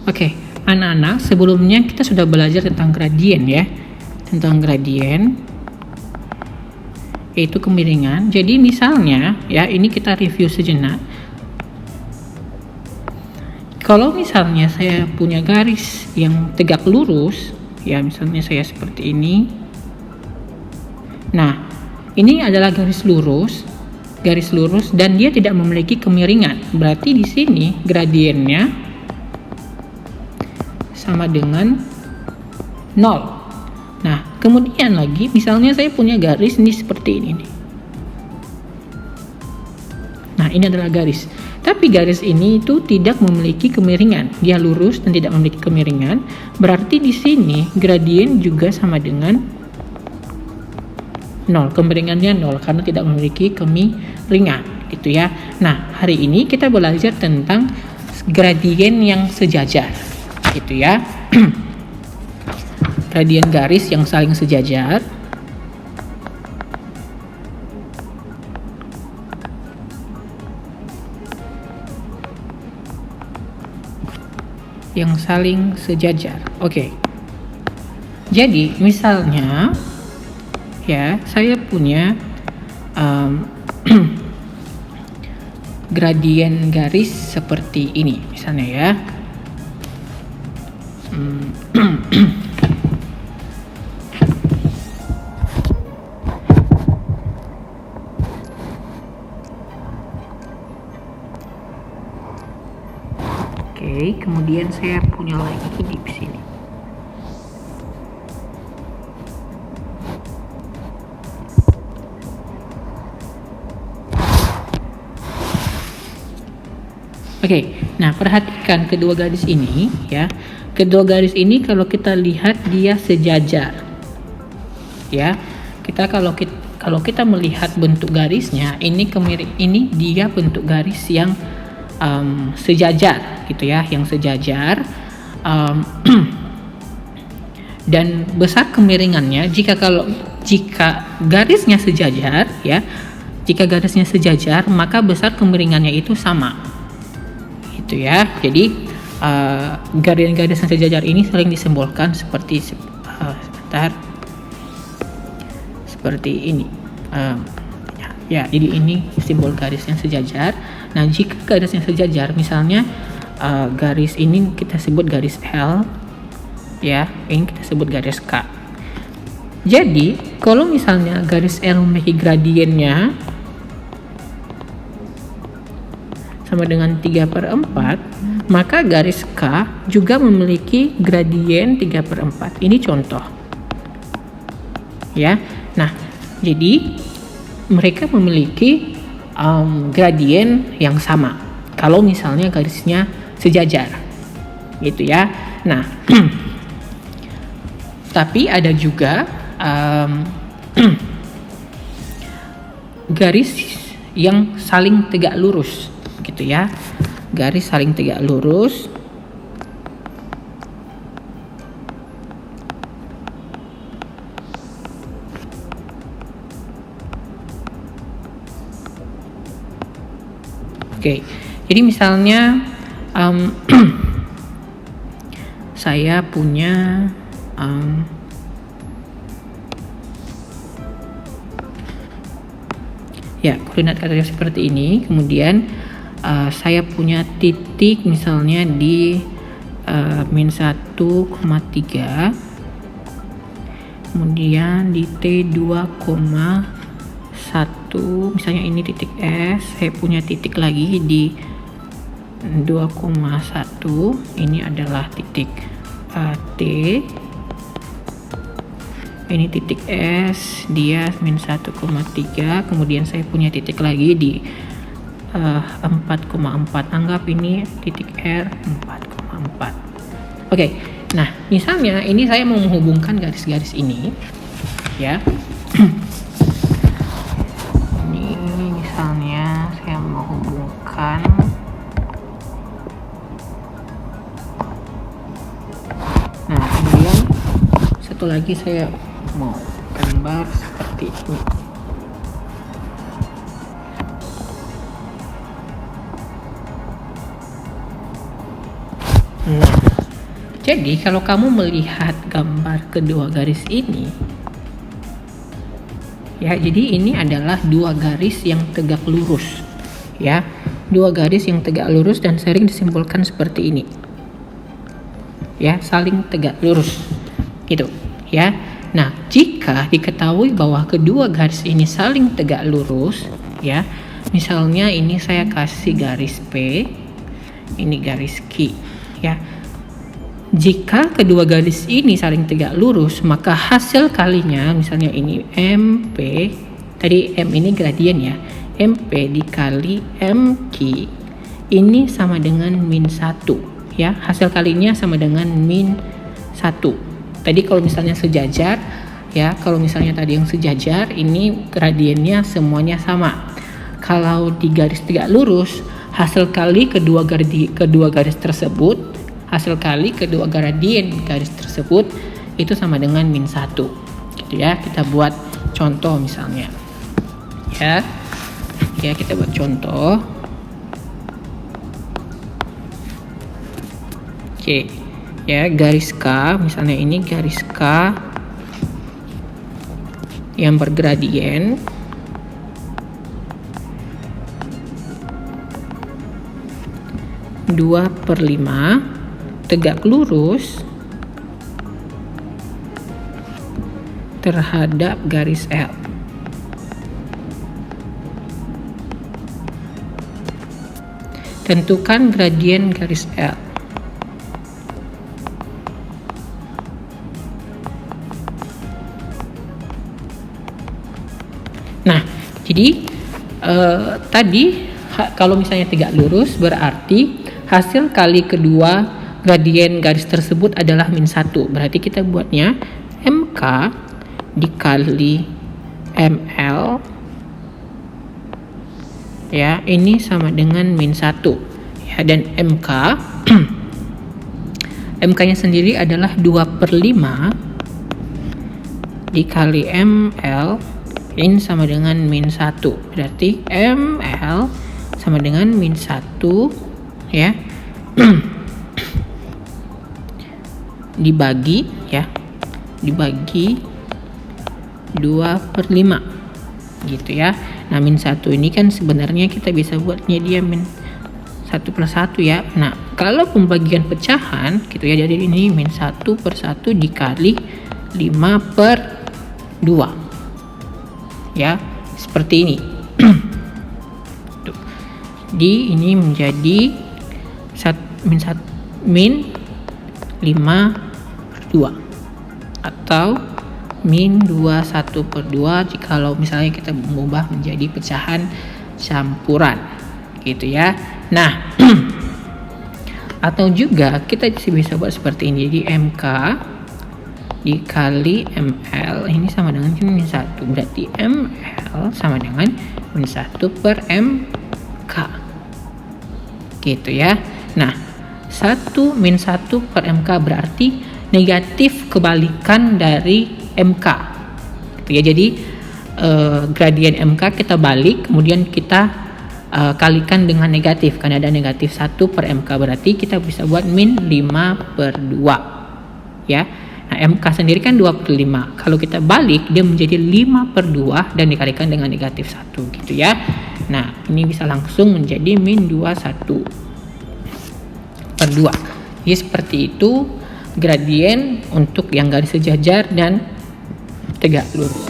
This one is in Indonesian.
Oke, anak-anak, sebelumnya kita sudah belajar tentang gradien ya. Tentang gradien, yaitu kemiringan. Jadi misalnya, ya ini kita review sejenak. Kalau misalnya saya punya garis yang tegak lurus, ya misalnya saya seperti ini. Nah, ini adalah garis lurus dan dia tidak memiliki kemiringan. Berarti di sini gradiennya sama dengan 0. Nah, kemudian lagi misalnya saya punya garis ini seperti ini nih. Nah, ini adalah garis. Tapi garis ini itu tidak memiliki kemiringan. Dia lurus dan tidak memiliki kemiringan. Berarti di sini gradien juga sama dengan 0. Kemiringannya 0 karena tidak memiliki kemiringan, gitu ya. Nah, hari ini kita belajar tentang gradien yang sejajar, gitu ya. Gradien garis yang saling sejajar. Yang saling sejajar. Oke. Jadi, misalnya ya, saya punya gradien garis seperti ini misalnya ya. Oke, kemudian saya punya lagi di sini. Oke, nah perhatikan kedua garis ini ya. Kedua garis ini kalau kita lihat dia sejajar. Ya. Kalau kita melihat bentuk garisnya, ini dia bentuk garis yang sejajar gitu ya, yang sejajar. Dan besar kemiringannya jika garisnya sejajar ya. Jika garisnya sejajar, maka besar kemiringannya itu sama. Gitu ya. Jadi garis-garis yang sejajar ini sering disimbolkan seperti seperti ini. Ya, jadi ini simbol garis yang sejajar. Nah, jika garis yang sejajar, misalnya garis ini kita sebut garis L, ya, ini kita sebut garis K. Jadi, kalau misalnya garis L memiliki gradiennya sama dengan 3/4, maka garis K juga memiliki gradien 3/4. Ini contoh. Ya. Nah, jadi mereka memiliki gradien yang sama kalau misalnya garisnya sejajar. Gitu ya. Nah, tapi ada juga garis yang saling tegak lurus. Gitu ya, garis saling tegak lurus. Oke, jadi misalnya saya punya ya koordinat karya seperti ini, kemudian saya punya titik misalnya di min 1,3, kemudian di T 2,1, misalnya ini titik S. Saya punya titik lagi di 2,1, ini adalah titik T, ini titik S, dia min 1,3, kemudian saya punya titik lagi di 4,4, anggap ini titik R 4,4. Oke, nah misalnya ini saya mau menghubungkan garis-garis ini ya. Ini misalnya saya mau hubungkan Nah, kemudian satu lagi saya mau gambar seperti ini. Nah, jadi kalau kamu melihat gambar kedua garis ini, ya, jadi ini adalah dua garis yang tegak lurus, ya, dua garis yang tegak lurus dan sering disimbolkan seperti ini, ya, saling tegak lurus, gitu, ya. Nah, jika diketahui bahwa kedua garis ini saling tegak lurus, ya, misalnya ini saya kasih garis P, ini garis Q, ya. Jika kedua garis ini saling tegak lurus, maka hasil kalinya, misalnya ini MP, tadi M ini gradien ya, MP dikali MQ, ini sama dengan min 1, ya, hasil kalinya sama dengan min 1. Tadi kalau misalnya sejajar, ya, kalau misalnya tadi yang sejajar, ini gradiennya semuanya sama. Kalau di garis tegak lurus, hasil kali kedua garis tersebut, hasil kali kedua gradien garis tersebut itu sama dengan min 1, gitu ya. Kita buat contoh misalnya, ya, kita buat contoh. Oke, ya, garis K, misalnya ini garis K yang bergradien, dua per 5 tegak lurus terhadap garis L. Tentukan gradien garis L. Nah, jadi tadi kalau misalnya tegak lurus berarti hasil kali kedua gradien garis tersebut adalah min 1. Berarti kita buatnya MK dikali ML, ya, ini sama dengan min 1, ya, dan MK MK-nya sendiri adalah 2 per 5 dikali ML, ini sama dengan min 1. Berarti ML sama dengan min 1, ya, dibagi 2 per 5, gitu ya. Nah, min 1 ini kan sebenarnya kita bisa buatnya dia min 1 plus 1, ya. Nah, kalau pembagian pecahan gitu ya, jadi ini min 1 per 1 dikali 5 per 2, ya, seperti ini. Di ini menjadi min 5 per 2 atau min 21 per 2 jikalau misalnya kita mengubah menjadi pecahan campuran, gitu ya. Nah, atau juga kita bisa buat seperti ini, jadi MK dikali ML ini sama dengan min 1, berarti ML sama dengan min 1 per MK, gitu ya. Nah, min 1 per MK berarti negatif kebalikan dari MK, gitu ya. Jadi gradien MK kita balik, kemudian kita kalikan dengan negatif, karena ada negatif 1 per MK, berarti kita bisa buat min 5 per 2, ya. Nah, MK sendiri kan 2 per 5, kalau kita balik dia menjadi 5 per 2 dan dikalikan dengan negatif 1, gitu ya. Nah, ini bisa langsung menjadi min 21 per 2. Jadi seperti itu gradien untuk yang garis sejajar dan tegak lurus.